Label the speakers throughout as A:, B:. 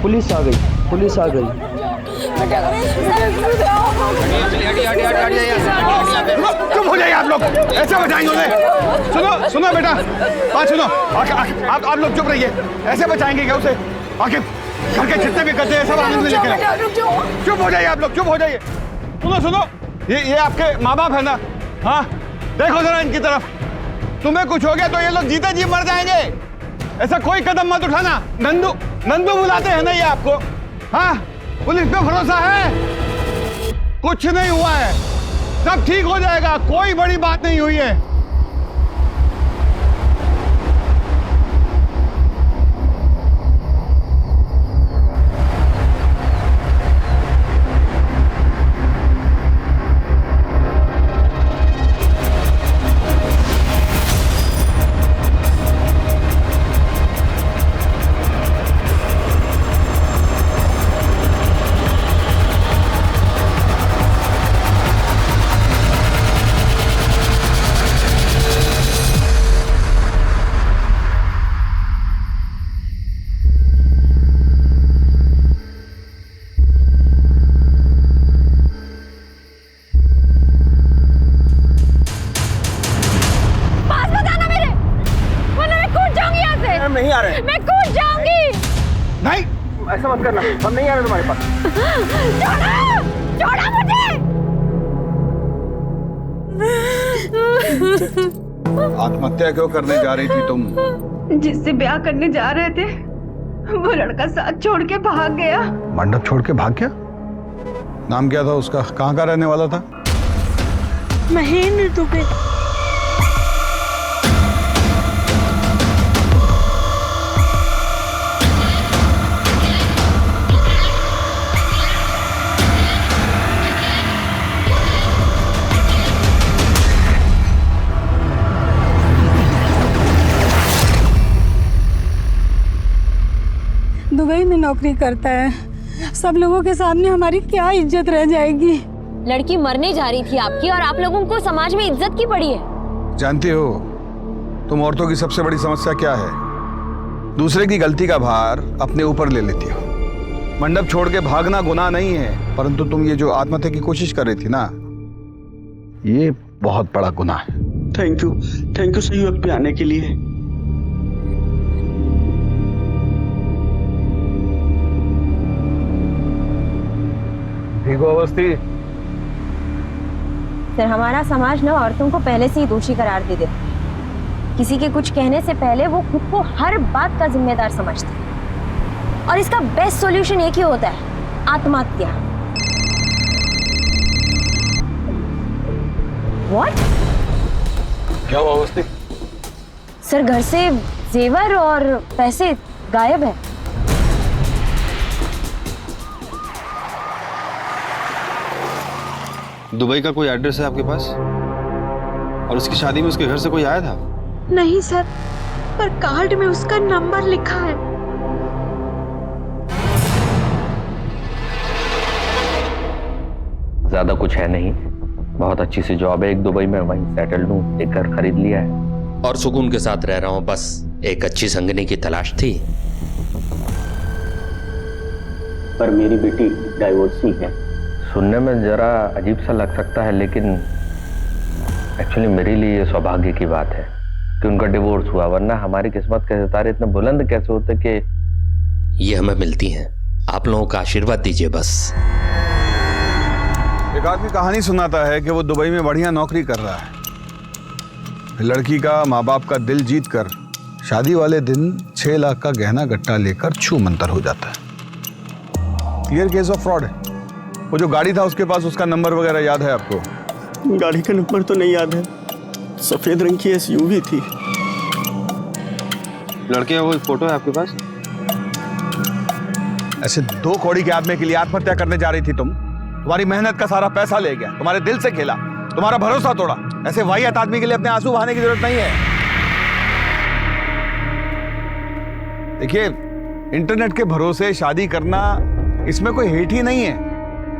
A: Police आ गई, police आ गई।
B: चुप हो जाइए आप लोग, ऐसे बचाएंगे उन्हें? सुनो सुनो बेटा, बात सुनो। आप लोग चुप रहिए, ऐसे बचाएंगे क्या उसे? आखिर घर के जितने भी करते हैं सब आनंद में लेकर। चुप हो जाइए आप लोग, चुप हो जाइए। सुनो सुनो, ये आपके माँ बाप है ना? हाँ, देखो जरा इनकी तरफ। तुम्हें कुछ हो गया तो ये लोग जीते जी मर जाएंगे। ऐसा कोई कदम मत उठाना। नंदू नंदू बुलाते हैं ना ये आपको? हाँ, पुलिस पे भरोसा है? कुछ नहीं हुआ है, सब ठीक हो जाएगा, कोई बड़ी बात नहीं हुई है।
C: नहीं आ रहे।
D: मैं कूद जाऊंगी।
B: नहीं,
C: ऐसा मत करना, हम नहीं आ रहे तुम्हारे पास।
D: छोड़ो, छोड़ो मुझे।
B: आत्महत्या क्यों करने जा रही थी तुम?
E: जिससे ब्याह करने जा रहे थे वो लड़का साथ छोड़ के भाग गया।
B: मंडप छोड़ के भाग गया? नाम क्या था उसका? कहाँ का रहने वाला था?
E: महेंद्र दुबे।
F: दुबई में नौकरी करता है। सब लोगों के सामने हमारी क्या इज्जत रह जाएगी?
D: लड़की मरने जा रही थी आपकी और आप लोगों को समाज में इज्जत की पड़ी है।
B: जानती हो तुम औरतों की सबसे बड़ी समस्या क्या है? दूसरे की गलती का भार अपने ऊपर ले लेती हो। मंडप छोड़ के भागना गुनाह नहीं है, परंतु तुम ये जो आत्महत्या की कोशिश कर रही थी ना, ये बहुत बड़ा गुनाह है।
C: थैंक यू सही वक्त पे आने के लिए।
B: ठीक हो अवस्थी?
D: सर, हमारा समाज ना औरतों को पहले से ही दोषी करार दे देता है। किसी के कुछ कहने से पहले वो खुद को हर बात का जिम्मेदार समझते हैं और इसका बेस्ट सॉल्यूशन एक ही होता है, आत्महत्या। What?
B: क्या हुआ अवस्थी?
D: सर, घर से जेवर और पैसे गायब है।
G: दुबई का कोई एड्रेस है आपके पास? और उसकी शादी में उसके घर से कोई आया था?
E: नहीं सर, पर कार्ड में उसका नंबर लिखा है।
A: ज्यादा कुछ है नहीं, बहुत अच्छी सी जॉब है एक दुबई में, वहीं सेटल्ड हूँ, एक घर खरीद लिया है
H: और सुकून के साथ रह रहा हूँ। बस एक अच्छी संगनी की तलाश थी।
A: पर मेरी बेटी डाइवोर्सी है। सुनने में जरा अजीब सा लग सकता है, लेकिन एक्चुअली मेरे लिए ये सौभाग्य की बात है कि उनका डिवोर्स हुआ, वरना हमारी किस्मत के सितारे इतने बुलंद कैसे होते कि
H: ये हमें मिलती हैं। आप लोगों का आशीर्वाद दीजिए बस।
B: एक आदमी कहानी सुनाता है कि वो दुबई में बढ़िया नौकरी कर रहा है। लड़की का माँ बाप का दिल जीत कर शादी वाले दिन 6 लाख का गहना गट्टा लेकर छू मंतर हो जाता है। क्लियर केस ऑफ फ्रॉड है। वो जो गाड़ी था उसके पास, उसका नंबर वगैरह याद है आपको?
C: गाड़ी का नंबर तो नहीं याद है, सफेद रंग की SUV थी।
G: लड़के का कोई फोटो है आपके पास?
B: ऐसे 2 कौड़ी के आदमी के लिए आत्महत्या करने जा रही थी तुम? तुम्हारी मेहनत का सारा पैसा ले गया, तुम्हारे दिल से खेला, तुम्हारा भरोसा तोड़ा। ऐसे वाहियात आदमी के लिए अपने आंसू बहाने की जरूरत नहीं है। देखिए, इंटरनेट के भरोसे शादी करना, इसमें कोई हेट ही नहीं है,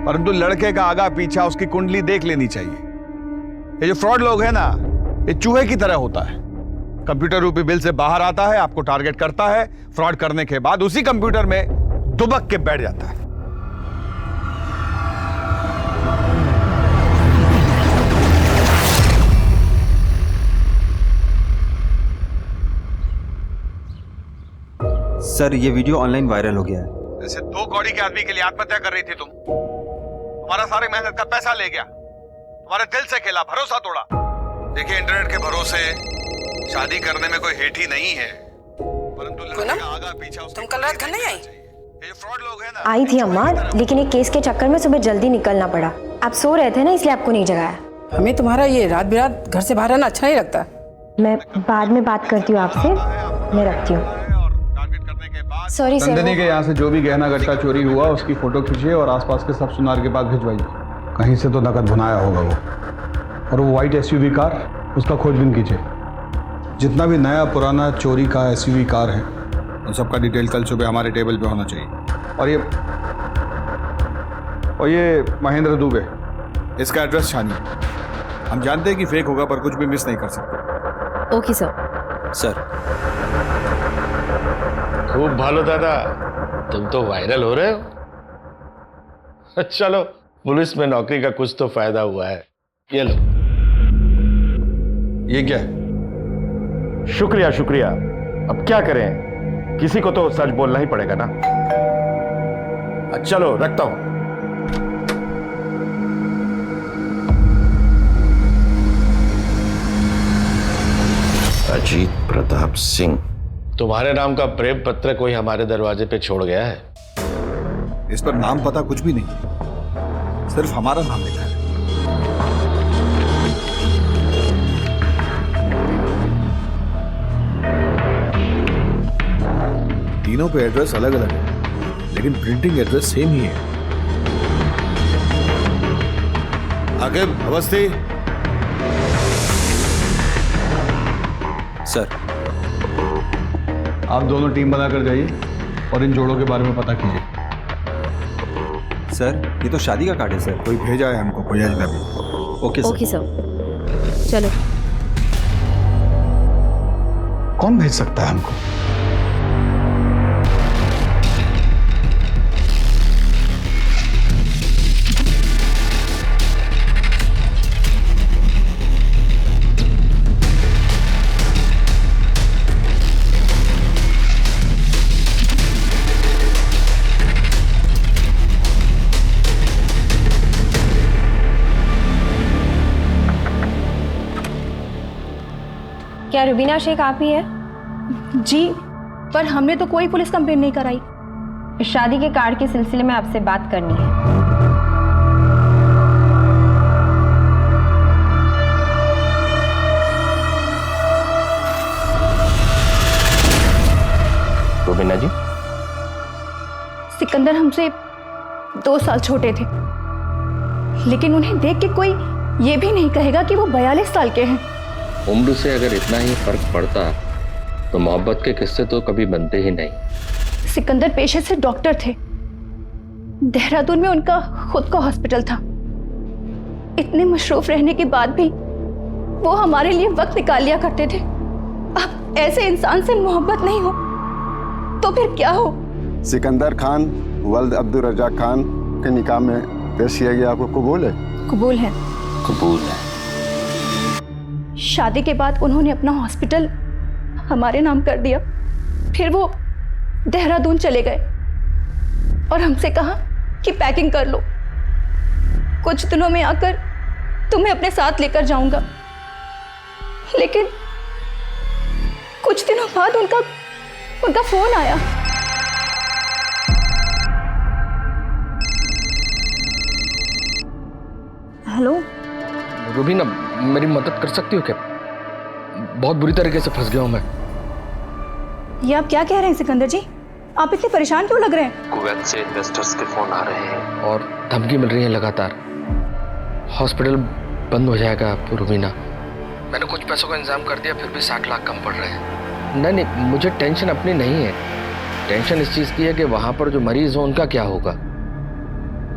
B: परंतु लड़के का आगा पीछा, उसकी कुंडली देख लेनी चाहिए। ये जो फ्रॉड लोग हैं ना, ये चूहे की तरह होता है। कंप्यूटर रूपी बिल से बाहर आता है, आपको टारगेट करता है, फ्रॉड करने के बाद उसी कंप्यूटर में दुबक के बैठ जाता है।
G: सर ये वीडियो ऑनलाइन वायरल हो गया है।
B: ऐसे 2 कौड़ी के आदमी के लिए आत्महत्या कर रही थी तुम। तुम्हारा सारे मेहनत का पैसा ले गया, तुम्हारे दिल से खेला, भरोसा तोड़ा। देखिए इंटरनेट के भरोसे शादी करने में कोई हेठ ही नहीं है, परंतु लड़की का आगा पीछा तुम कल रात घर नहीं आई? ये फ्रॉड लोग हैं ना।
D: आई थी अम्मा, लेकिन एक केस के चक्कर में सुबह जल्दी निकलना पड़ा। आप सो रहे थे ना, इसलिए आपको नहीं जगाया।
F: हमें तुम्हारा ये रात बिरात घर से बाहर आना अच्छा नहीं लगता।
D: मैं बाद में बात करती हूँ आपसे, मैं रखती हूँ। Sorry sir.
B: नंदिनी के यहाँ से जो भी गहना गट्टा चोरी हुआ उसकी फोटो खींचिए और आसपास के सब सुनार के पास भिजवाइए। कहीं से तो नकद भुनाया होगा वो। और वो व्हाइट एसयूवी कार, उसका खोजबीन कीजिए। जितना भी नया पुराना चोरी का एसयूवी कार है उन सबका डिटेल कल सुबह हमारे टेबल पे होना चाहिए। और ये महेंद्र दुबे, इसका एड्रेस छानिए। हम जानते हैं कि फेक होगा पर कुछ भी मिस नहीं कर सकते।
D: Okay sir.
G: सर
I: खूब भालो दादा, तुम तो वायरल हो रहे हो। चलो पुलिस में नौकरी का कुछ तो फायदा हुआ है। ये लो।
B: ये क्या है?
J: शुक्रिया शुक्रिया। अब क्या करें, किसी को तो सच बोलना ही पड़ेगा ना। चलो रखता हूं।
H: अजीत प्रताप सिंह,
I: तुम्हारे नाम का प्रेम पत्र कोई हमारे दरवाजे पे छोड़ गया है।
B: इस पर नाम पता कुछ भी नहीं, सिर्फ हमारा नाम लिखा है। तीनों पे एड्रेस अलग अलग है, लेकिन प्रिंटिंग एड्रेस सेम ही है। आकिब, अवस्थी।
G: सर
B: आप दोनों टीम बनाकर जाइए और इन जोड़ों के बारे में पता कीजिए।
G: सर ये तो शादी का कार्ड है सर।
B: कोई भेजा है हमको, कोई अजनबी।
G: Okay sir.
D: ओके सर, चलो।
B: कौन भेज सकता है हमको?
D: क्या रुबीना शेख आप ही है?
F: जी, पर हमने तो कोई पुलिस कंप्लेन नहीं कराई।
D: शादी के कार्ड के सिलसिले में आपसे बात करनी है।
A: रुबीना जी,
F: सिकंदर हमसे 2 साल छोटे थे, लेकिन उन्हें देख के कोई ये भी नहीं कहेगा कि वो 42 साल के हैं।
A: उम्र से अगर इतना ही फर्क पड़ता तो मोहब्बत के किस्से तो कभी बनते ही नहीं।
F: सिकंदर पेशे से डॉक्टर थे। देहरादून में उनका खुद का हॉस्पिटल था। इतने मशरूफ रहने के बाद भी वो हमारे लिए वक्त निकाल लिया करते थे। अब ऐसे इंसान से मोहब्बत नहीं हो तो फिर क्या हो?
K: सिकंदर खान वल्द अब्दुल रज़ाक खान के निकाह में पेश किया गया, आपको कबूल है?
F: कबूल है।
H: कबूल है।
F: शादी के बाद उन्होंने अपना हॉस्पिटल हमारे नाम कर दिया। फिर वो देहरादून चले गए और हमसे कहा कि पैकिंग कर लो, कुछ दिनों में आकर तुम्हें अपने साथ लेकर जाऊंगा। लेकिन कुछ दिनों बाद उनका फोन आया।
D: हेलो
A: रुबीना, मेरी मदद कर सकती हो क्या? बहुत बुरी तरीके से फंस गया हूं मैं।
F: ये आप क्या कह रहे हैं सिकंदर जी? आप इतने परेशान क्यों लग रहे हैं?
H: कुवैत से इन्वेस्टर्स के फोन आ रहे हैं
A: और धमकी मिल रही है लगातार। हॉस्पिटल बंद हो जाएगा रुबीना। मैंने कुछ पैसों का इंतजाम कर दिया, फिर भी 60 लाख कम पड़ रहे हैं। नहीं, मुझे टेंशन अपनी नहीं है। टेंशन इस चीज़ की है कि वहाँ पर जो मरीज हो उनका क्या होगा।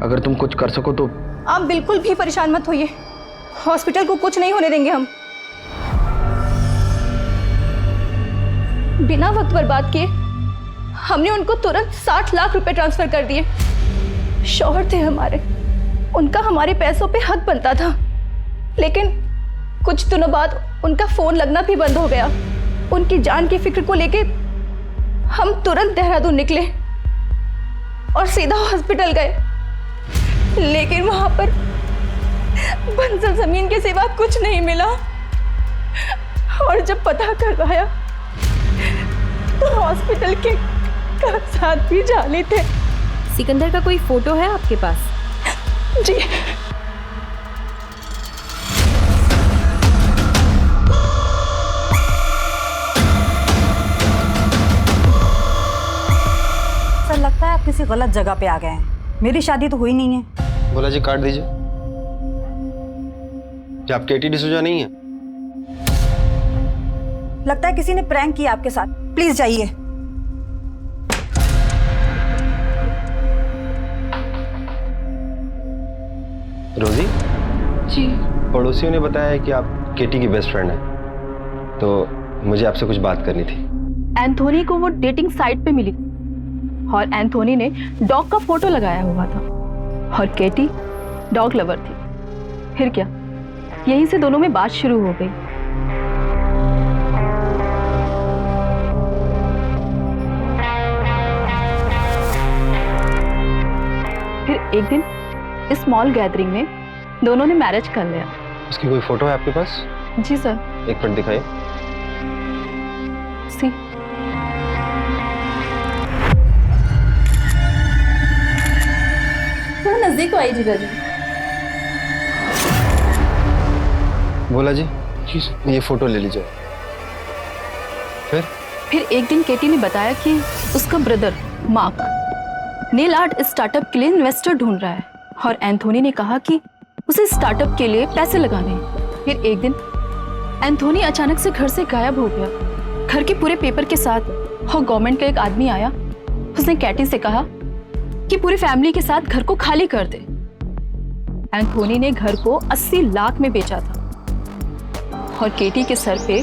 A: अगर तुम कुछ कर सको तो।
F: आप बिल्कुल भी परेशान मत होइए, हॉस्पिटल को कुछ नहीं होने देंगे हम। बिना वक्त बर्बाद किए हमने उनको तुरंत 60 लाख रुपए ट्रांसफर कर दिए। शौहर थे हमारे, उनका हमारे पैसों पे हक बनता था, लेकिन कुछ दिनों बाद उनका फोन लगना भी बंद हो गया। उनकी जान की फिक्र को लेके हम तुरंत देहरादून निकले और सीधा हॉस्पिटल गए, लेकिन वहां पर बंजर जमीन के सिवा कुछ नहीं मिला। और जब पता करवाया तो हॉस्पिटल के कागजात भी जाली थे।
D: सिकंदर का कोई फोटो है आपके पास?
F: जी।
L: सर लगता है आप किसी गलत जगह पे आ गए हैं। मेरी शादी तो हुई नहीं है।
G: बोला जी काट दीजिए। क्या आप केटी डिसूजा नहीं है?
L: लगता है किसी ने प्रैंक किया आपके साथ। प्लीज जाइए।
G: रोजी
F: जी।
G: पड़ोसियों ने बताया कि आप केटी की बेस्ट फ्रेंड हैं, तो मुझे आपसे कुछ बात करनी थी।
F: एंथोनी को वो डेटिंग साइट पे मिली और एंथोनी ने डॉग का फोटो लगाया हुआ था और केटी डॉग लवर थी। फिर क्या, यहीं से दोनों में बात शुरू हो गई। फिर एक दिन स्मॉल गैदरिंग में दोनों ने मैरिज कर लिया।
G: उसकी कोई फोटो है आपके पास?
F: जी सर।
G: एक मिनट दिखाइए।
F: सी। थोड़ा नजदीक तो आई जीजा जी।
G: बोला जी ये फोटो ले लीजिए।
F: फिर एक दिन केटी ने बताया कि उसका brother mark nail art startup के लिए इन्वेस्टर ढूंढ रहा है और एंथोनी ने कहा कि उसे स्टार्टअप के लिए पैसे लगाने हैं। फिर एक दिन एंथोनी अचानक से घर से गायब हो गया, घर के पूरे पेपर के साथ। और गवर्नमेंट का एक आदमी आया, उसने कैटी से कहा कि पूरी फैमिली के साथ घर को खाली कर दे। एंथोनी ने घर को 80 लाख में बेचा था और केटी के सर पे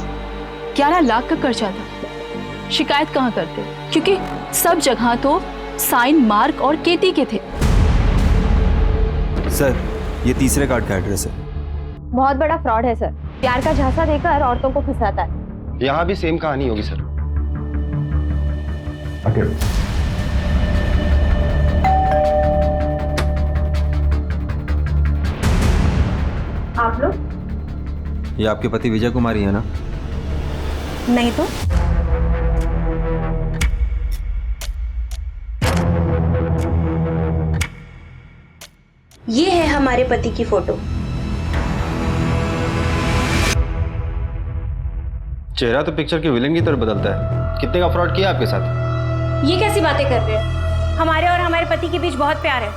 F: 11 लाख का कर्जा था। शिकायत कहाँ करते, क्योंकि सब जगह तो साइन मार्क और केटी के थे।
G: सर ये तीसरे कार्ड का एड्रेस है।
D: बहुत बड़ा फ्रॉड है सर, प्यार का झांसा देकर औरतों को फंसाता है।
G: यहाँ भी सेम कहानी होगी सर।
D: आप लोग?
G: ये आपके पति विजय कुमारी है ना?
L: नहीं तो
D: ये है हमारे पति की फोटो।
G: चेहरा तो पिक्चर के विलेन की तरह बदलता है। कितने का फ्रॉड किया आपके साथ?
D: ये कैसी बातें कर रहे हैं? हमारे और हमारे पति के बीच बहुत प्यार है।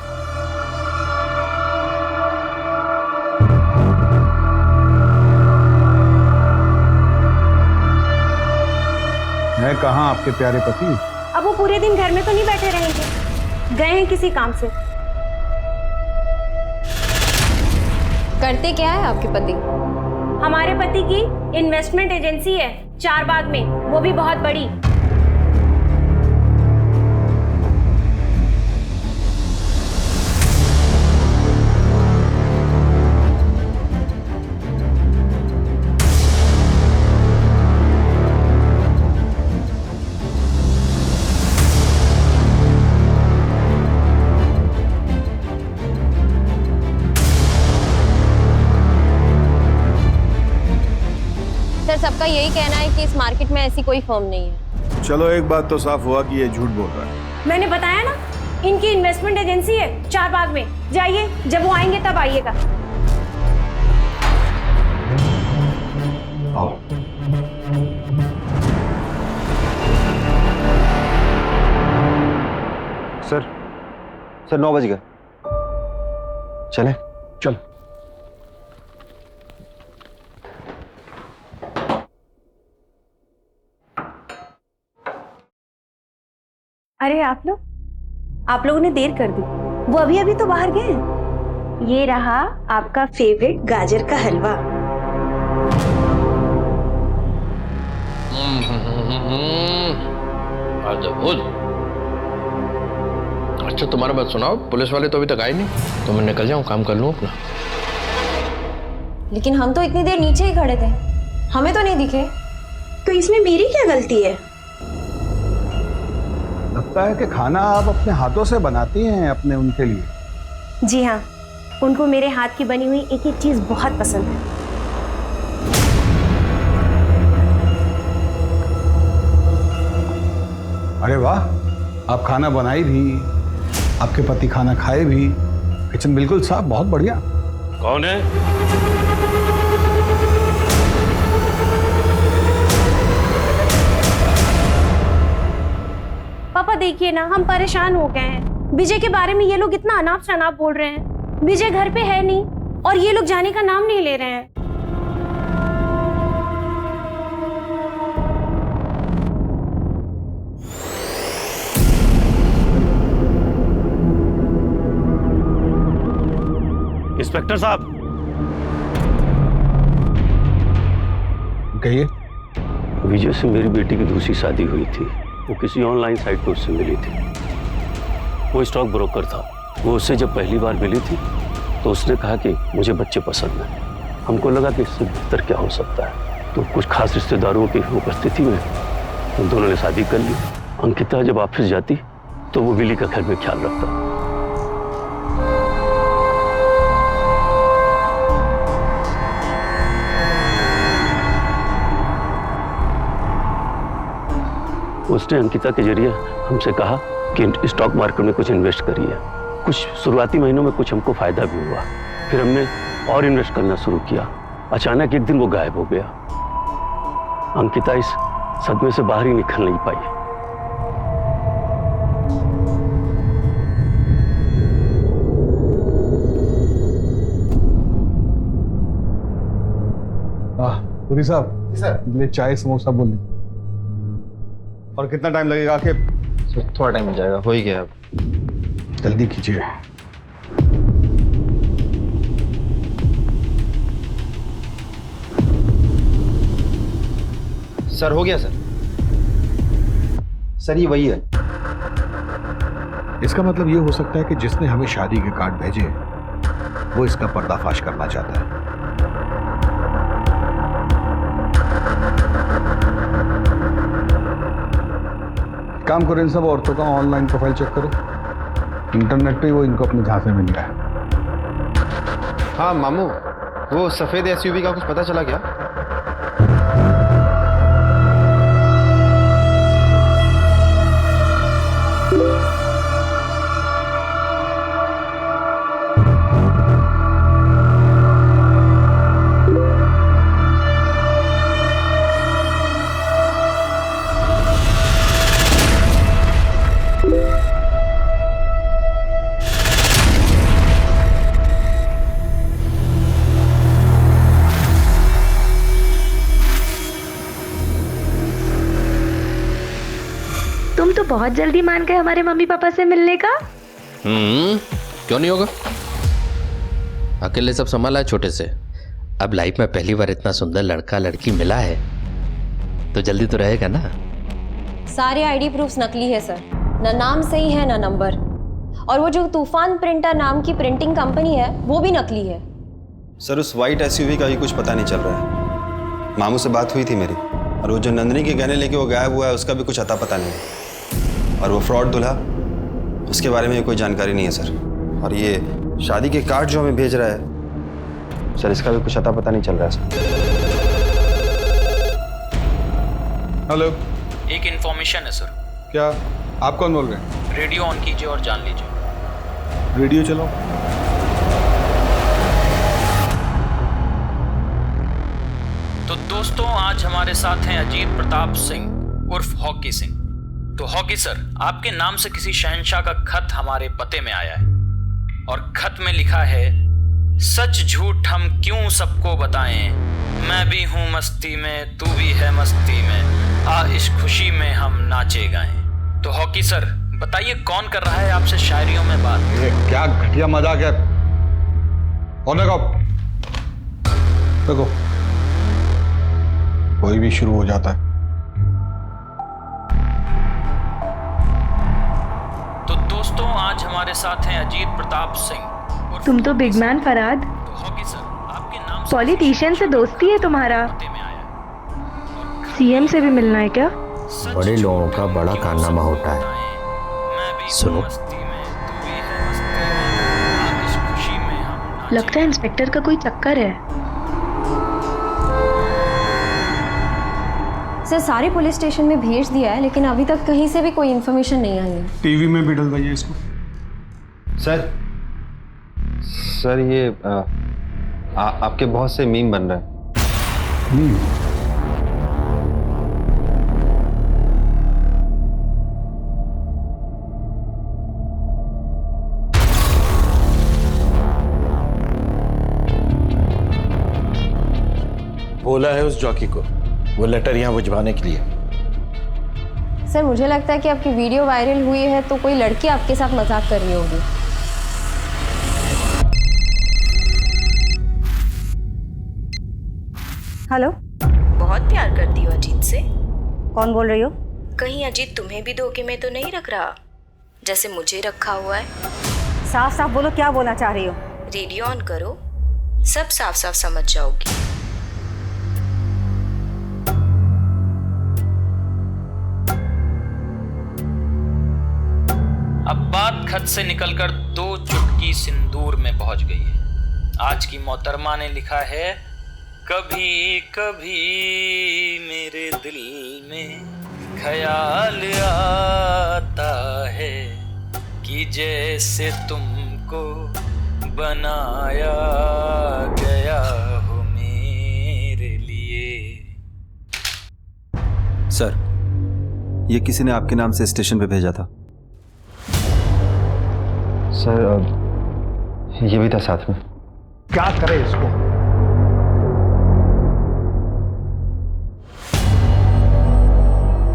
B: मैं कहाँ आपके प्यारे पति?
D: अब वो पूरे दिन घर में तो नहीं बैठे रहेंगे, गए हैं किसी काम से। करते क्या है आपके पति? हमारे पति की इन्वेस्टमेंट एजेंसी है चारबाग में, वो भी बहुत बड़ी। सबका यही कहना है कि इस मार्केट में ऐसी कोई फर्म नहीं है।
K: चलो एक बात तो साफ हुआ कि ये झूठ बोल रहा है।
D: मैंने बताया ना, इनकी इन्वेस्टमेंट एजेंसी है चारबाग में। जाइए, जब वो आएंगे तब आइएगा।
B: आओ।
G: सर 9 बज गए, चले?
B: चल।
D: अरे आप लोगों ने देर कर दी। वो अभी तो बाहर गए। ये रहा आपका फेवरेट गाजर का हलवा।
I: अद्भुत। अच्छा तुम्हारा बात सुनाओ, पुलिस वाले तो अभी तक आए नहीं, तो मैं निकल जाऊं, काम कर लूं अपना।
D: लेकिन हम तो इतनी देर नीचे ही खड़े थे, हमें तो नहीं दिखे।
E: तो इसमें मेरी क्या गलती है?
B: लगता है कि खाना आप अपने हाथों से बनाती हैं अपने उनके लिए।
D: जी हाँ, उनको मेरे हाथ की बनी हुई एक एक चीज बहुत पसंद है।
B: अरे वाह, आप खाना बनाई भी, आपके पति खाना खाए भी, किचन बिल्कुल साफ, बहुत बढ़िया।
I: कौन है?
D: पापा देखिए ना, हम परेशान हो गए हैं। विजय के बारे में ये लोग इतना अनाप शनाप बोल रहे हैं। विजय घर पे है नहीं और ये लोग जाने का नाम नहीं ले रहे हैं।
J: इंस्पेक्टर साहब,
B: कहिए।
C: विजय से मेरी बेटी की दूसरी शादी हुई थी। वो किसी ऑनलाइन साइट पर उससे मिली थी। वो स्टॉक ब्रोकर था। वो उससे जब पहली बार मिली थी तो उसने कहा कि मुझे बच्चे पसंद हैं। हमको लगा कि इससे बेहतर क्या हो सकता है, तो कुछ खास रिश्तेदारों की उपस्थिति में उन दोनों ने शादी कर ली। अंकिता जब ऑफिस जाती तो वो विली का घर में ख्याल रखता। उसने अंकिता के जरिए हमसे कहा कि स्टॉक मार्केट में कुछ इन्वेस्ट करिए। कुछ शुरुआती महीनों में कुछ हमको फायदा भी हुआ। फिर हमने और इन्वेस्ट करना शुरू किया। अचानक एक दिन वो गायब हो गया। अंकिता इस सदमे से बाहर ही निकल नहीं पाई।
B: पुरी साहब, सर चाय समोसा बोल दीजिए। और कितना टाइम लगेगा आके?
G: सर थोड़ा टाइम मिल जाएगा, हो ही गया अब।
B: जल्दी कीजिए।
G: सर हो गया सर। सर ये वही है।
B: इसका मतलब ये हो सकता है कि जिसने हमें शादी के कार्ड भेजे वो इसका पर्दाफाश करना चाहता है। काम करो, इन सब औरतों का ऑनलाइन प्रोफाइल चेक करो। इंटरनेट पे वो इनको अपने झांसे में लिया है।
G: हाँ मामू, वो सफेद एसयूवी का कुछ पता चला क्या?
F: तुम तो बहुत जल्दी मान गए हमारे मम्मी पापा से मिलने का।
H: क्यों नहीं होगा, अकेले सब संभाला है छोटे से। अब लाइफ में पहली बार इतना सुंदर लड़का लड़की मिला है तो जल्दी तो रहेगा ना।
D: सारे आईडी प्रूफ्स नकली है सर, ना नाम सही है ना नंबर। और वो जो तूफान प्रिंटर नाम की प्रिंटिंग कंपनी है वो भी नकली है।
G: सर उस वाइट एसयूवी का भी कुछ पता नहीं चल रहा है। मामू से बात हुई थी मेरी, और वो जो नंदिनी के गहने लेके वो गायब हुआ है उसका भी कुछ अता पता नहीं है। और वो फ्रॉड दूल्हा, उसके बारे में कोई जानकारी नहीं है सर। और ये शादी के कार्ड जो हमें भेज रहा है सर, इसका भी कुछ अता पता नहीं चल रहा है सर।
B: हेलो,
M: एक इन्फॉर्मेशन है सर।
B: क्या? आप कौन बोल रहे हैं?
M: रेडियो ऑन कीजिए और जान लीजिए।
B: रेडियो चलो।
M: तो दोस्तों, आज हमारे साथ हैं अजीत प्रताप सिंह उर्फ हॉकी सिंह। तो हॉकी सर, आपके नाम से किसी शहंशाह का खत हमारे पते में आया है और खत में लिखा है, सच झूठ हम क्यों सबको बताएं, मैं भी हूँ मस्ती में तू भी है मस्ती में, आ इस खुशी में हम नाचे गाएं। तो हॉकी सर बताइए, कौन कर रहा है आपसे शायरियों में बात?
B: ये क्या घटिया मजाक है। और देखो कोई भी शुरू हो जाता है।
M: तो दोस्तों, आज हमारे साथ हैं अजीत प्रताप सिंह।
E: तुम तो बिग मैन फराद।
M: तो हॉकी सर, आपके नाम
E: पॉलिटिशियन से दोस्ती है तुम्हारा? सीएम से भी मिलना है क्या?
A: बड़े लोगों का बड़ा कारनामा होता है। सुनो,
E: लगता है इंस्पेक्टर का कोई चक्कर है।
D: सर सारे पुलिस स्टेशन में भेज दिया है, लेकिन अभी तक कहीं से भी कोई इन्फॉर्मेशन नहीं आई है।
B: टीवी में भी डलवाइए इसको।
G: सर ये आपके बहुत से मीम बन रहे हैं।
I: बोला है उस जॉकी को वो लेटर यहाँ भिजवाने के लिए।
D: सर मुझे लगता है कि आपकी वीडियो वायरल हुई है तो कोई लड़की आपके साथ मजाक कर रही होगी।
L: हेलो,
N: बहुत प्यार करती हो अजीत से?
L: कौन बोल रही हो?
N: कहीं अजीत तुम्हें भी धोखे में तो नहीं रख रहा जैसे मुझे रखा हुआ है?
L: साफ साफ बोलो, क्या बोलना चाह रही हो?
N: रेडियो ऑन करो, सब साफ साफ समझ जाओगी।
M: अब बात खत से निकलकर 2 चुटकी सिंदूर में पहुंच गई है। आज की मोहतरमा ने लिखा है, कभी कभी मेरे दिल में ख्याल आता है कि जैसे तुमको बनाया गया हो मेरे लिए।
G: सर, ये किसी ने आपके नाम से स्टेशन पे भेजा था। सर ये भी था साथ में।
J: क्या करे इसको?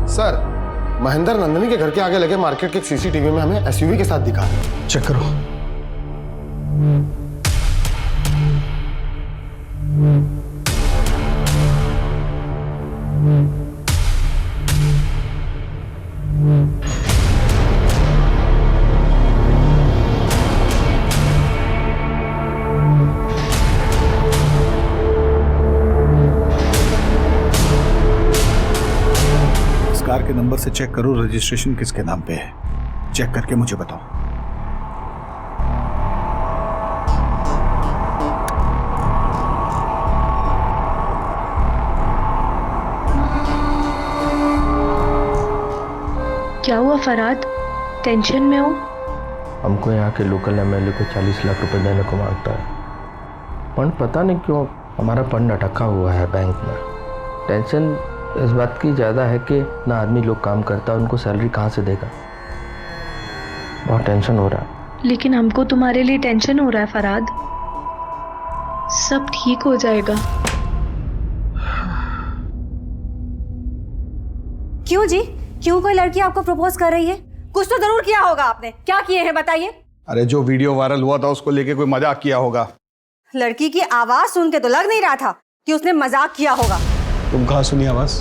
B: सर, महेंद्र नंदनी के घर के आगे लगे मार्केट के सीसीटीवी में हमें एसयूवी के साथ दिखा। चेक करो। कार के नंबर से चेक करो रजिस्ट्रेशन किसके नाम पे है। चेक करके मुझे बताओ।
E: क्या हुआ फराद, टेंशन में हो?
A: हमको यहाँ के लोकल एमएलए को 40 लाख रुपए देने को मांगता है। फंड पता नहीं क्यों हमारा फंड अटका हुआ है बैंक में। टेंशन इस बात की ज़्यादा है कि ना आदमी लोग काम करता है, उनको सैलरी कहाँ से देगा। बहुत टेंशन हो रहा है।
E: लेकिन हमको तुम्हारे लिए टेंशन हो रहा है फराद। सब ठीक हो जाएगा।
L: क्यों जी, क्यों कोई लड़की आपको प्रपोज कर रही है? कुछ तो जरूर किया होगा आपने। क्या किए हैं बताइए?
B: अरे जो वीडियो वायरल हुआ था उसको लेके कोई मजाक किया होगा।
L: लड़की की आवाज सुन के तो लग नहीं रहा था कि उसने मजाक किया होगा।
B: तुम कहाँ सुनी आवाज?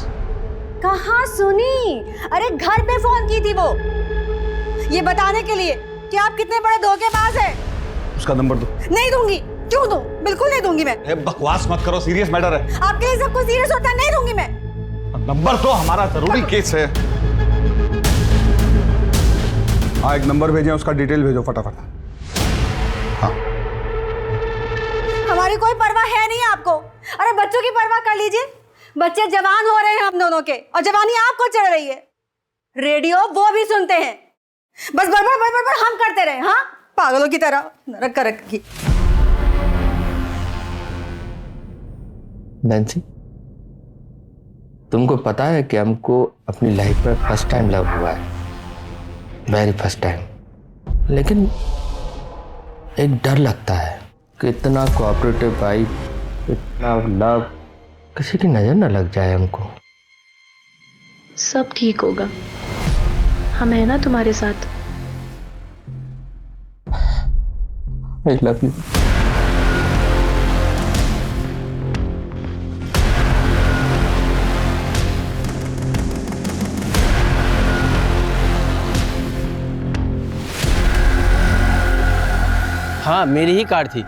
L: कहाँ सुनी? अरे घर पे फोन की थी वो, ये बताने के लिए कि आप कितने बड़े धोखेबाज हैं।
B: उसका नंबर दो।
L: नहीं दूंगी। क्यों दूं? बिल्कुल नहीं दूंगी मैं।
B: बकवास मत करो, सीरियस मैटर है।
L: आपके लिए सब कुछ सीरियस होता है। नहीं दूंगी मैं।
B: नंबर तो हमारा जरूरी केस है। हाँ, एक नंबर भेजें, उसका डिटेल भेजो फटाफट। हाँ।
L: हमारी कोई परवाह है नहीं आपको। अरे बच्चों की परवाह कर लीजिए। बच्चे जवान हो रहे हैं हम दोनों के, और जवानी आपको चढ़ रही है। रेडियो वो भी सुनते हैं, बस बड़बड़ बड़बड़ बड़ हम करते रहे। हाँ, पागलों की तरह नरक कर रखी।
A: नैन्सी, तुमको पता है कि हमको अपनी लाइफ में फर्स्ट टाइम लव हुआ है, वेरी फर्स्ट टाइम। लेकिन एक डर लगता है कि इतना कोऑपरेटिव वाइफ, इतना लव, किसी की नजर न लग जाए हमको।
E: सब ठीक होगा, हम है ना तुम्हारे साथ।
A: I love you.
O: हाँ मेरी ही कार थी,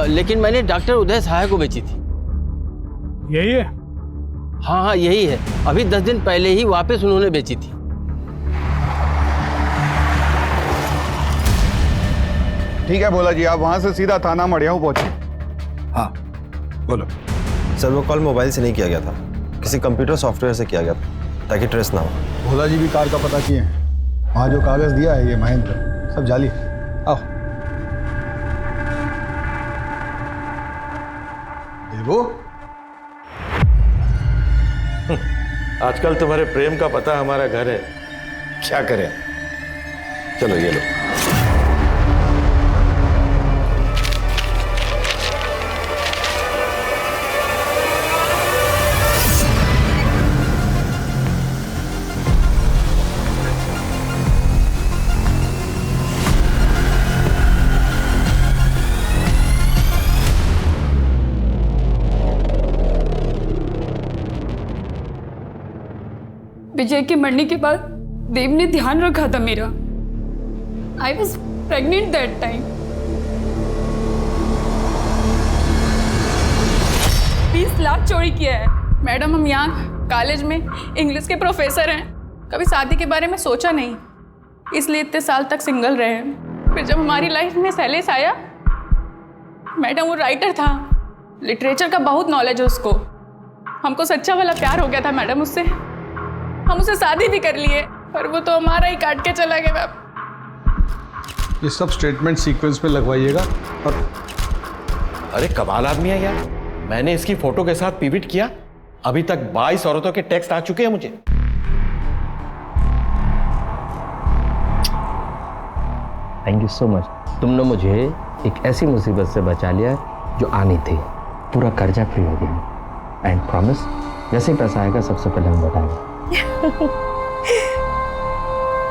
O: लेकिन मैंने डॉक्टर उदय सहाय को बेची थी।
P: यही है?
O: हाँ हाँ यही है, अभी 10 दिन पहले ही वापस उन्होंने बेची थी।
B: ठीक है भोला जी, आप वहां से सीधा थाना मड़ियाऊ पहुंचे। हाँ बोलो।
G: सर वो कॉल मोबाइल से नहीं किया गया था, किसी कंप्यूटर सॉफ्टवेयर से किया गया था ताकि ट्रेस ना हो।
B: भोला जी भी कार का पता किए हैं, वहाँ जो कागज दिया है ये महेंद्र, सब जाली। आओ देवो।
I: आजकल तुम्हारे प्रेम का पता हमारा घर है, क्या करें। चलो ये लो।
F: विजय के मरने के बाद देव ने ध्यान रखा था मेरा। I was pregnant that time. 20 lakh चोरी किया है। मैडम हम यहाँ कॉलेज में इंग्लिश के प्रोफेसर हैं, कभी शादी के बारे में सोचा नहीं, इसलिए इतने साल तक सिंगल रहे हैं। फिर जब हमारी लाइफ में शैलेश आया, मैडम वो राइटर था, लिटरेचर का बहुत नॉलेज है उसको, हमको सच्चा वाला प्यार हो गया था मैडम उससे, हम उसे शादी भी कर लिए, पर वो तो हमारा ही काट के चला गया। मैम
B: ये सब स्टेटमेंट सीक्वेंस में लगवाइएगा। और
J: अरे कमाल आदमी है यार, मैंने इसकी फोटो के साथ पिविट किया, अभी तक 22 औरतों के टेक्स्ट आ चुके हैं मुझे।
A: Thank you so much. तुमने मुझे एक ऐसी मुसीबत से बचा लिया जो आनी थी। पूरा कर्जा फ्री हो गया। एंड प्रॉमिस, जैसे ही पैसा आएगा सबसे पहले हम बताएंगे।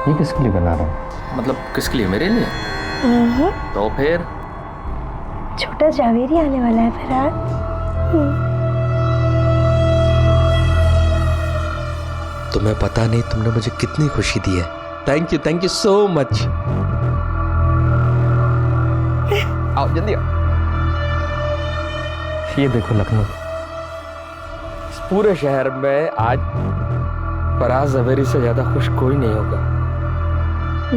A: ये किसके लिए बना रहा हूँ?
H: मतलब किसके लिए? मेरे लिए? तो फिर
D: छोटा जावेरी आने वाला है फरहाद।
H: तुम्हें पता नहीं तुमने मुझे कितनी खुशी दी है। Thank you so much. आओ जल्दी आओ।
A: ये देखो लखनऊ,
Q: इस पूरे शहर में आज फराज जवेरी से ज्यादा खुश कोई नहीं होगा।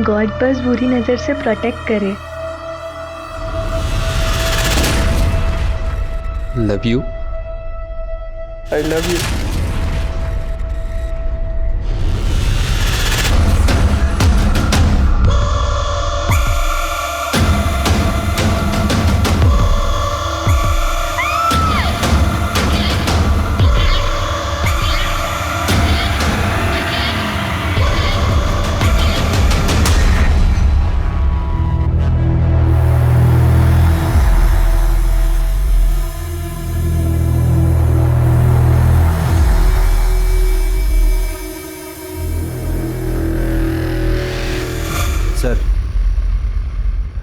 E: गॉड बस बुरी नजर से प्रोटेक्ट करे।
H: Love you.
Q: I love you.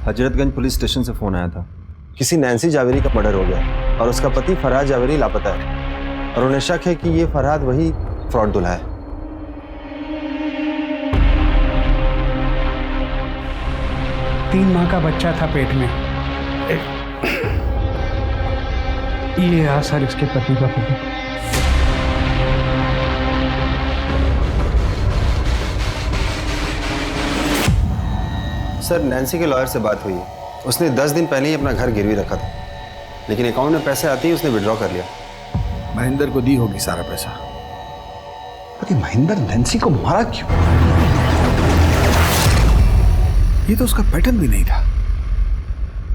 G: Hazratganj police station से फोन आया था, किसी नैन्सी जावेरी का मर्डर हो गया और उसका पति फरहाद जावेरी लापता है और उन्हें शक है कि ये फरहाद वही फ्रॉड दूल्हा है।
P: तीन माह का बच्चा था पेट में। ये रहा सर इसके पति का फोटो।
G: सर नैन्सी के लॉयर से बात हुई है, उसने 10 दिन पहले ही अपना घर गिरवी रखा था, लेकिन अकाउंट में पैसे आते ही उसने विड्रॉ कर लिया।
B: महेंद्र को दी होगी सारा पैसा। पर ये महेंद्र नैन्सी को मारा क्यों? ये तो उसका पैटर्न भी नहीं था।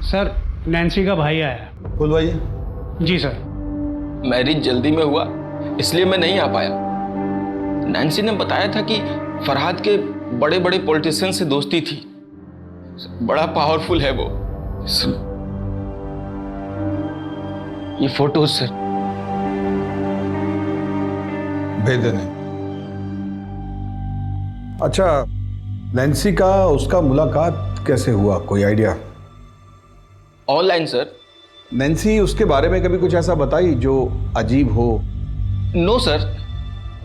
P: सर नैन्सी का भाई आया।
B: बुलवाइए।
P: जी सर।
R: मैरिज जल्दी में हुआ इसलिए मैं नहीं आ पाया। नैन्सी ने बताया था कि फरहाद के बड़े बड़े पॉलिटिशियन से दोस्ती थी, बड़ा पावरफुल है वो। ये फोटोज सर।
B: भेज देने। अच्छा, नैन्सी का उसका मुलाकात कैसे हुआ, कोई आइडिया?
R: Online sir.
B: नैन्सी उसके बारे में कभी कुछ ऐसा बताई जो अजीब हो?
R: नो सर,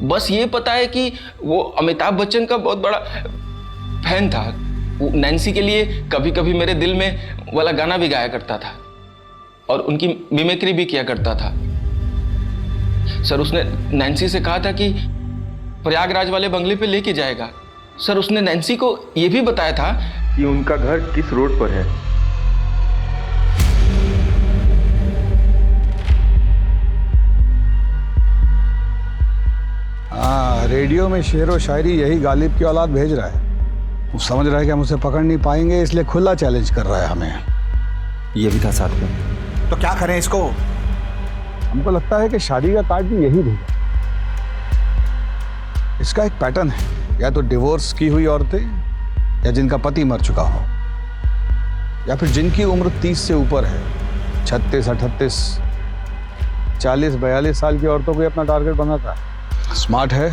R: बस ये पता है कि वो अमिताभ बच्चन का बहुत बड़ा फैन था। नैन्सी के लिए कभी कभी मेरे दिल में वाला गाना भी गाया करता था और उनकी मिमिक्री भी किया करता था। सर उसने नैन्सी से कहा था कि प्रयागराज वाले बंगले पे लेके जाएगा। सर उसने नैन्सी को यह भी बताया था
Q: कि उनका घर किस रोड पर है।
B: हाँ, रेडियो में शेर व शायरी यही गालिब की औलाद भेज रहा है। वो समझ रहा है कि हम उसे पकड़ नहीं पाएंगे, इसलिए खुला चैलेंज कर रहा है हमें।
G: ये भी था साथ में।
B: तो क्या करें इसको? हमको लगता है कि शादी का कार्ड भी यही भेजा। इसका एक पैटर्न है, या तो डिवोर्स की हुई औरतें, या जिनका पति मर चुका हो, या फिर जिनकी उम्र 30 से ऊपर है। 36, 38, 40, 42 साल की औरतों को अपना टारगेट बनाता है। स्मार्ट है,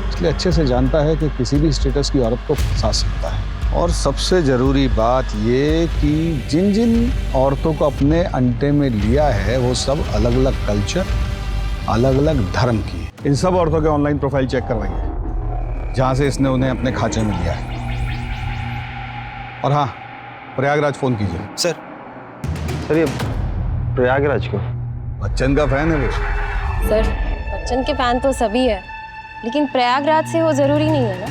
B: इसलिए अच्छे से जानता है कि किसी भी स्टेटस की औरत को फंसा सकता है। और सबसे जरूरी बात ये कि जिन जिन औरतों को अपने अंटे में लिया है वो सब अलग अलग कल्चर, अलग अलग धर्म की। इन सब औरतों के ऑनलाइन प्रोफाइल चेक करवाइए जहां से इसने उन्हें अपने खांचे में लिया है। और हाँ, प्रयागराज फोन कीजिए।
G: सर ये प्रयागराज क्यों?
B: बच्चन का फैन है वो।
D: सर बच्चन के फैन तो सभी है, लेकिन प्रयागराज से वो जरूरी नहीं है ना।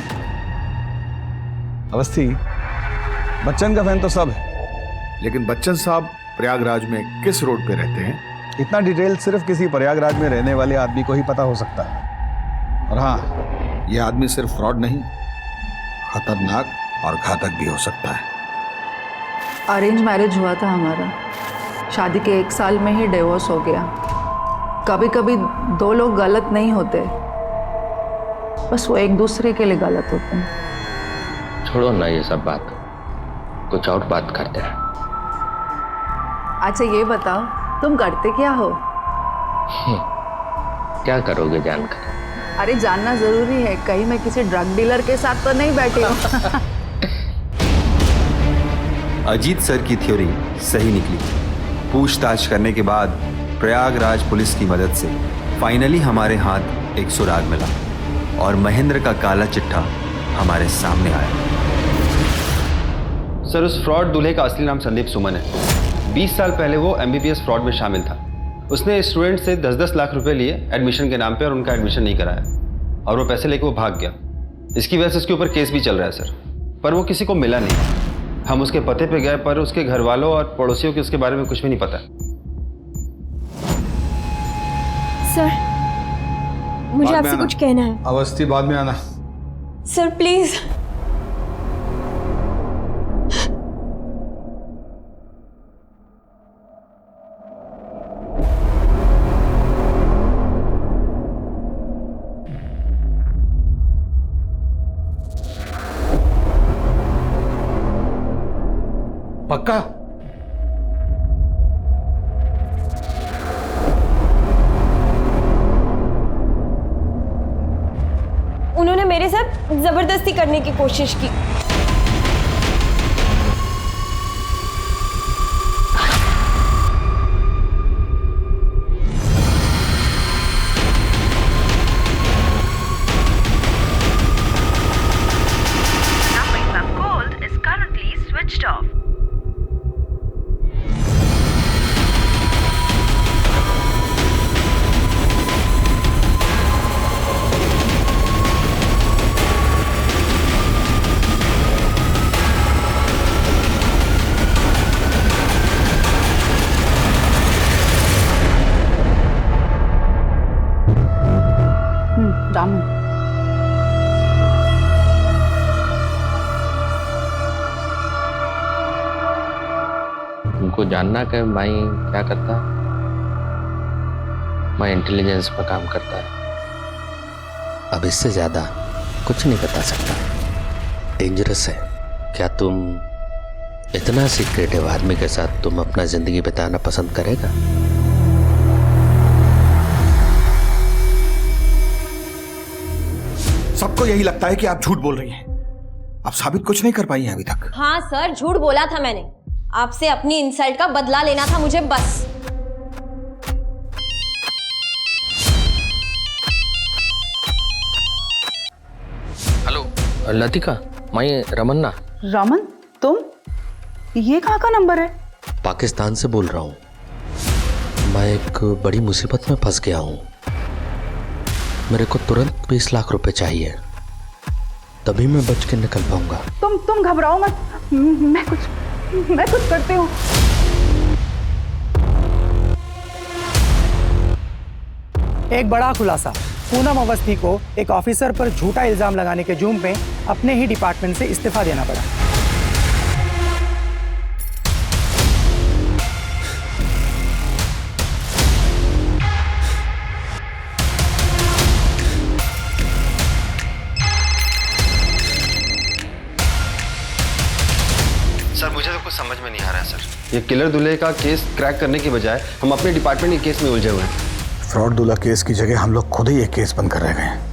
B: अवस्थी, बच्चन का फैन तो सब है, लेकिन बच्चन साहब प्रयागराज में किस रोड पे रहते हैं, इतना डिटेल सिर्फ किसी प्रयागराज में रहने वाले आदमी को ही पता हो सकता है। और हाँ, ये आदमी सिर्फ फ्रॉड नहीं, खतरनाक और घातक भी हो सकता है।
S: अरेंज मैरिज हुआ था हमारा, शादी के 1 साल में ही डिवोर्स हो गया। कभी कभी 2 लोग गलत नहीं होते, बस वो एक दूसरे के लिए गलत होते हैं।
H: छोड़ो ना ये सब बात, कुछ और बात करते हैं।
S: अच्छा ये बताओ, तुम करते क्या हो?
H: क्या करोगे जानकर?
S: अरे जानना जरूरी है, कहीं मैं किसी ड्रग डीलर के साथ तो नहीं बैठी हूँ।
G: अजीत सर की थ्योरी सही निकली। पूछताछ करने के बाद प्रयागराज पुलिस की मदद से फाइनली हमारे हाथ एक सुराग मिला और महेंद्र का काला चिट्ठा हमारे सामने आया। सर उस फ्रॉड दूल्हे का असली नाम संदीप सुमन है। 20 साल पहले वो MBBS फ्रॉड में शामिल था। उसने स्टूडेंट से 10-10 लाख रुपए लिए एडमिशन के नाम पे और उनका एडमिशन नहीं कराया और वो पैसे लेके वो भाग गया। इसकी वजह से उसके ऊपर केस भी चल रहा है सर, पर वो किसी को मिला नहीं। हम उसके पते पे गए पर उसके घर वालों और पड़ोसियों को उसके बारे में कुछ भी नहीं पता।
D: सर मुझे आपसे कुछ कहना है।
B: अवस्थी बाद में आना।
D: Sir please.
J: पक्का?
D: उन्होंने मेरे साथ जबरदस्ती करने की कोशिश की।
S: रामू,
H: तुमको जानना कि माई क्या करता है? माई इंटेलिजेंस पर काम करता है। अब इससे ज्यादा कुछ नहीं बता सकता। डेंजरस है। क्या तुम इतना सीक्रेटिव आदमी के साथ तुम अपना जिंदगी बिताना पसंद करेगा?
B: सबको यही लगता है कि आप झूठ बोल रही हैं। आप साबित कुछ नहीं कर पाई हैं अभी तक।
D: हाँ सर, झूठ बोला था मैंने। आपसे अपनी इंसल्ट का बदला लेना था मुझे बस।
H: हेलो लतिका, मैं रमन्ना।
S: रमन, तुम? ये कहाँ का नंबर है?
H: पाकिस्तान से बोल रहा हूँ। मैं एक बड़ी मुसीबत में फंस गया हूँ। मेरे को तुरंत 20 लाख रुपए चाहिए, तभी मैं बच के निकल पाऊंगा।
S: तुम घबराओ मत, मैं कुछ करती हूँ।
P: एक बड़ा खुलासा। पूनम अवस्थी को एक ऑफिसर पर झूठा इल्जाम लगाने के जुर्म में अपने ही डिपार्टमेंट से इस्तीफा देना पड़ा।
G: सर मुझे तो कुछ समझ में नहीं आ रहा है सर। ये किलर दूल्हे का केस क्रैक करने की बजाय हम अपने डिपार्टमेंट के केस में उलझे हुए हैं।
B: फ्रॉड दूल्हा केस की जगह हम लोग खुद ही एक केस बंद कर रह गए हैं।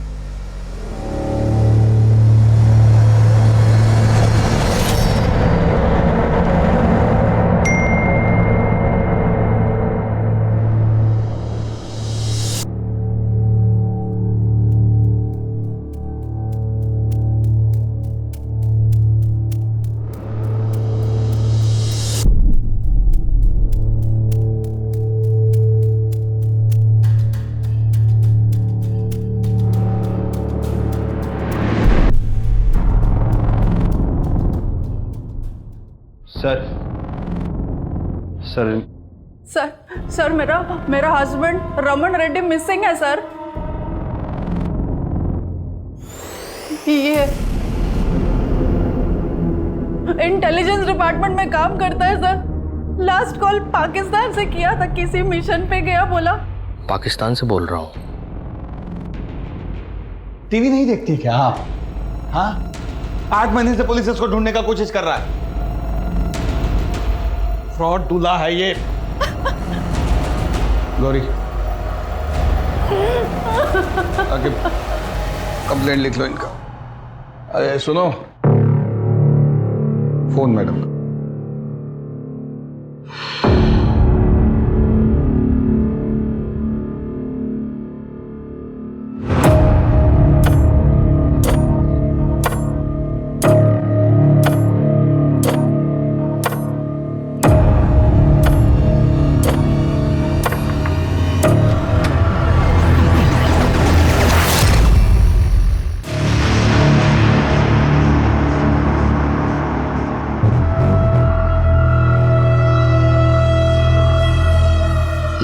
S: सर मेरा हस्बैंड रमन रेड्डी मिसिंग है सर। ये इंटेलिजेंस डिपार्टमेंट में काम करता है सर। लास्ट कॉल पाकिस्तान से किया था, किसी मिशन पे गया बोला।
H: पाकिस्तान से बोल रहा हूँ।
B: टीवी नहीं देखती क्या आप? हाँ, 8 महीने से पुलिस इसको ढूंढने का कोशिश कर रहा है। फ्रॉड दूल्हा है ये। गौरी, आगे कंप्लेंट लिख लो इनका। अरे सुनो, फोन मैडम का।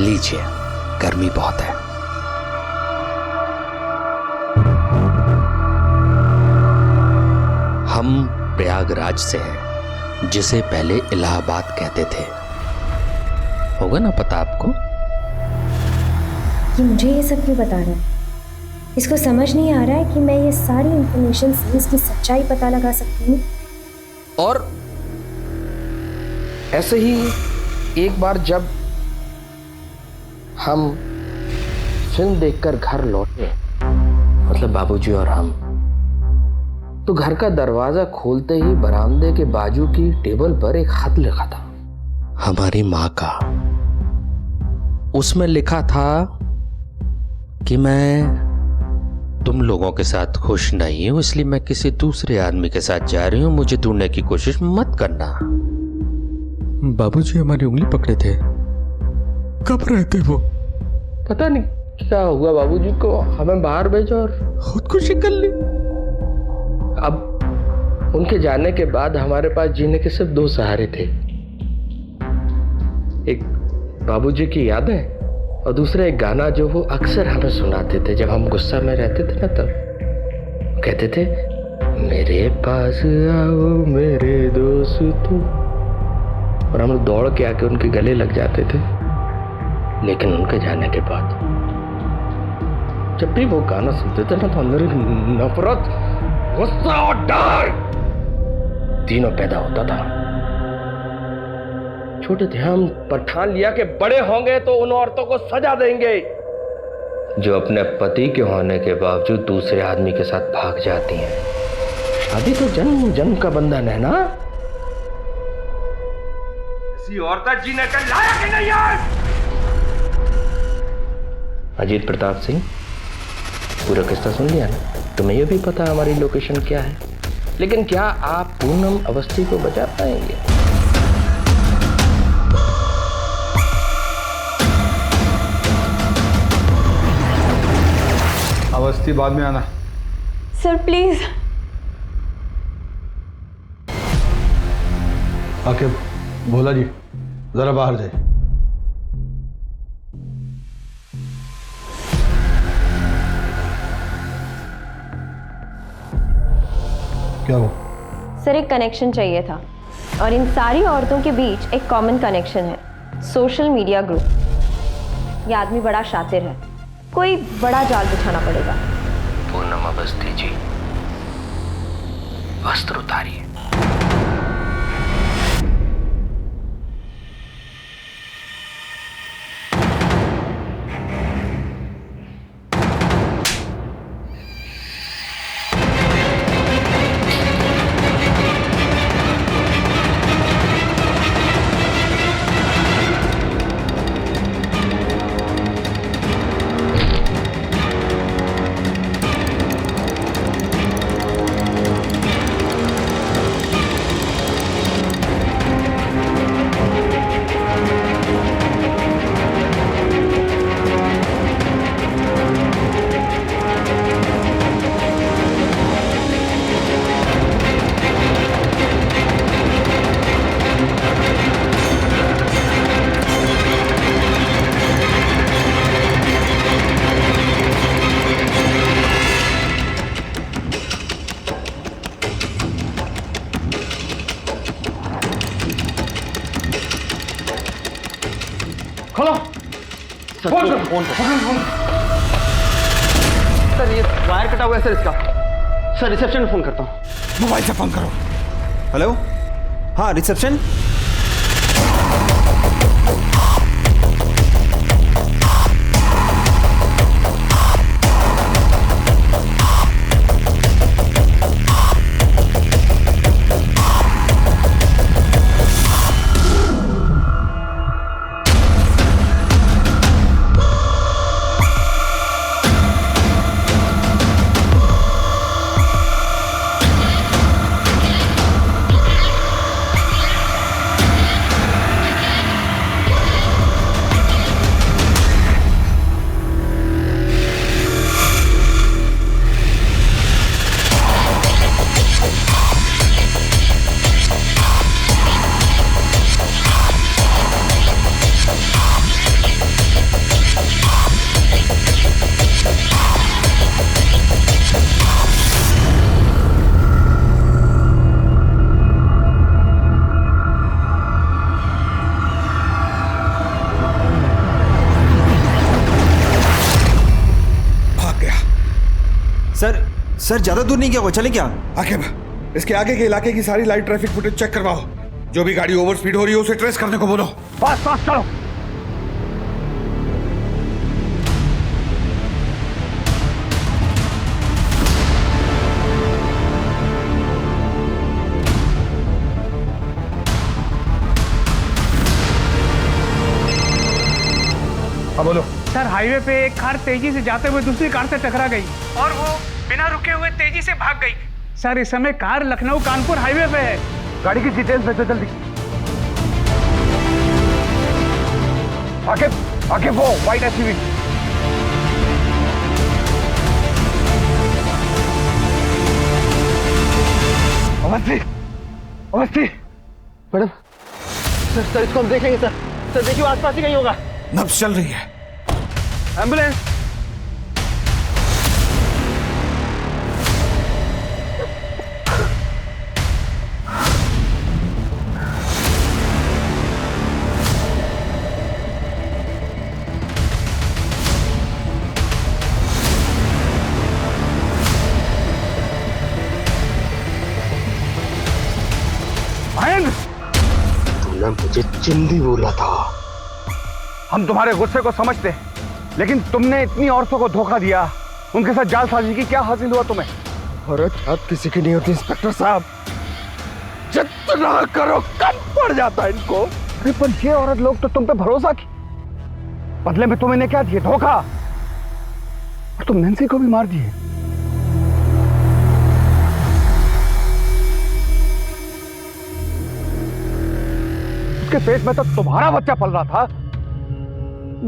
H: लीजिए, गर्मी बहुत है। हम प्रयागराज से हैं, जिसे पहले इलाहाबाद कहते थे। होगा ना पता आपको?
D: ये मुझे ये सब क्यों बता रहा है? इसको समझ नहीं आ रहा है कि मैं ये सारी इंफॉर्मेशन से इसकी सच्चाई पता लगा सकती हूँ।
Q: और ऐसे ही एक बार जब हम फिल्म देखकर घर लौटे,
H: मतलब बाबूजी और हम,
Q: तो घर का दरवाजा खोलते ही बरामदे के बाजू की टेबल पर एक खत लिखा था,
H: हमारी माँ का। उसमें लिखा था कि मैं तुम लोगों के साथ खुश नहीं हूं, इसलिए मैं किसी दूसरे आदमी के साथ जा रही हूं, मुझे ढूंढने की कोशिश मत करना। बाबूजी हमारी उंगली पकड़े थे। कब रहते वो?
Q: पता नहीं क्या हुआ बाबूजी को, हमें बाहर भेजा और
H: खुदकुशी कर ली।
Q: अब उनके जाने के बाद हमारे पास जीने के सिर्फ 2 सहारे थे। एक बाबूजी की यादें और दूसरा एक गाना जो वो अक्सर हमें सुनाते थे जब हम गुस्सा में रहते थे ना। तब कहते थे, मेरे पास आओ मेरे दोस्तों, और हम लोग दौड़ के आके उनके गले लग जाते थे। लेकिन उनके जाने के बाद जब भी वो गाना सुनते थे ना, तो अंदर नफरत, गुस्सा और डर तीनों पैदा होता था। छोटे थे हम, पर ठान लिया कि बड़े होंगे तो उन औरतों को सजा देंगे जो अपने पति के होने के बावजूद दूसरे आदमी के साथ भाग जाती हैं। शादी तो जन्म जन्म का बंधन है ना। ऐसी औरत जीने के लायक ही नहीं है। अजीत प्रताप सिंह, पूरा किस्सा सुन लिया ना? तुम्हें यह भी पता है हमारी लोकेशन क्या है? लेकिन क्या आप पूनम अवस्थी को बचा पाएंगे?
B: अवस्थी बाद में आना।
F: Sir please.
B: आके भोला जी जरा बाहर जाए। क्या हो?
D: सर एक कनेक्शन चाहिए था और इन सारी औरतों के बीच एक कॉमन कनेक्शन है, सोशल मीडिया ग्रुप। ये आदमी बड़ा शातिर है, कोई बड़ा जाल बिछाना पड़ेगा।
Q: पूनम अवस्थी जी, वस्त्र उतारिए।
B: खोलो। फोन करो, फोन
T: सर ये वायर कटा हुआ है सर इसका। सर रिसेप्शन में फोन करता हूँ।
B: मोबाइल से फोन करो।
G: हेलो, हाँ रिसेप्शन। सर ज्यादा दूर नहीं गया वो, चले क्या?
B: आकिब, इसके आगे के इलाके की सारी लाइव ट्रैफिक फुटेज चेक करवाओ। जो भी गाड़ी ओवर स्पीड हो रही है उसे ट्रेस करने को बोलो। फास्ट फास्ट चलो। हाँ बोलो।
P: सर हाईवे पे एक कार तेजी से जाते हुए दूसरी कार से टकरा गई और वो बिना रुके हुए तेजी से भाग गई। सर इस समय कार लखनऊ कानपुर हाईवे पे है।
B: गाड़ी की डिटेल्स भेजो जल्दी। आगे वो white SUV. Awasthi, Awasthi.
T: Madam, sir इसको हम देख लेंगे सर। सर देखिए आसपास ही कहीं होगा।
B: नब्ज चल रही है।
T: एम्बुलेंस।
Q: तूने मुझे चिंदी बोला था।
B: हम तुम्हारे गुस्से को समझते हैं, लेकिन तुमने इतनी औरतों को धोखा दिया, उनके साथ जालसाजी की, क्या हासिल हुआ तुम्हें?
Q: औरत आप किसी की नहीं होती इंस्पेक्टर साहब। जितना करो कम पड़ जाता है इनको।
B: अरे पर ये औरत लोग तो तुम पे भरोसा की, बदले में तुम इन्हें क्या दिए? धोखा। और तुम नैन्सी को भी मार दिए। उसके पेट में तो तुम्हारा बच्चा पल रहा था।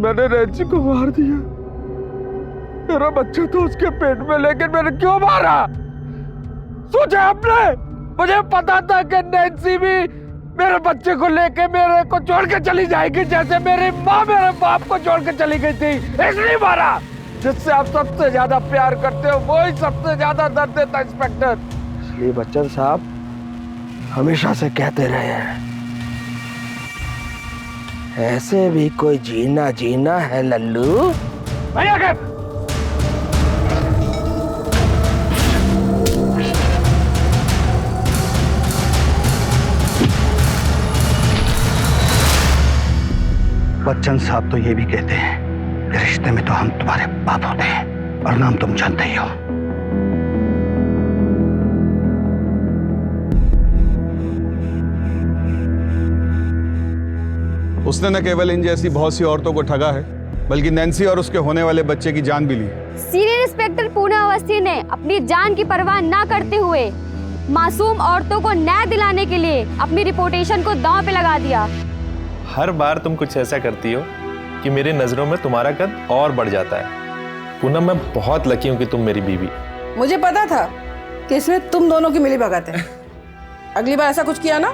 B: मैंने नैन्सी को मार दिया। मेरा बच्चा तो उसके पेट में, लेकिन मैंने क्यों मारा? सोचा आपने? मुझे पता था कि नैन्सी भी मेरे बच्चे को लेके मेरे को छोड़ के चली जाएगी, जैसे मेरी माँ मेरे बाप को छोड़ के चली गई थी। इसलिए मारा। जिससे आप सबसे ज्यादा प्यार करते हो वो ही सबसे ज्यादा दर्द देता इंस्पेक्टर। इसलिए बच्चन साहब हमेशा से कहते रहे हैं, ऐसे भी कोई जीना जीना है लल्लू। भैया के बच्चन साहब तो ये भी कहते हैं कि रिश्ते में तो हम तुम्हारे बाप होते हैं और नाम तुम जानते ही हो।
G: उसने न केवल इन जैसी बहुत सी औरतों को ठगा है, बल्कि नैन्सी और उसके होने वाले बच्चे की जान भी ली।
U: सीनियर इंस्पेक्टर पूना अवस्थी ने अपनी जान की परवाह ना करते हुए मासूम औरतों को न्याय दिलाने के लिए अपनी रिपोर्टेशन को दांव पे लगा दिया।
V: हर बार तुम कुछ ऐसा करती हो कि मेरी नजरों में तुम्हारा कद और बढ़ जाता है। पूनम, मैं बहुत लकी हूँ कि तुम मेरी बीवी।
W: मुझे पता था कि इसमें तुम दोनों की मिली भगत है। अगली बार ऐसा कुछ किया ना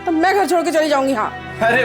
W: तो मैं घर छोड़ के चली जाऊंगी। हाँ।
V: अरे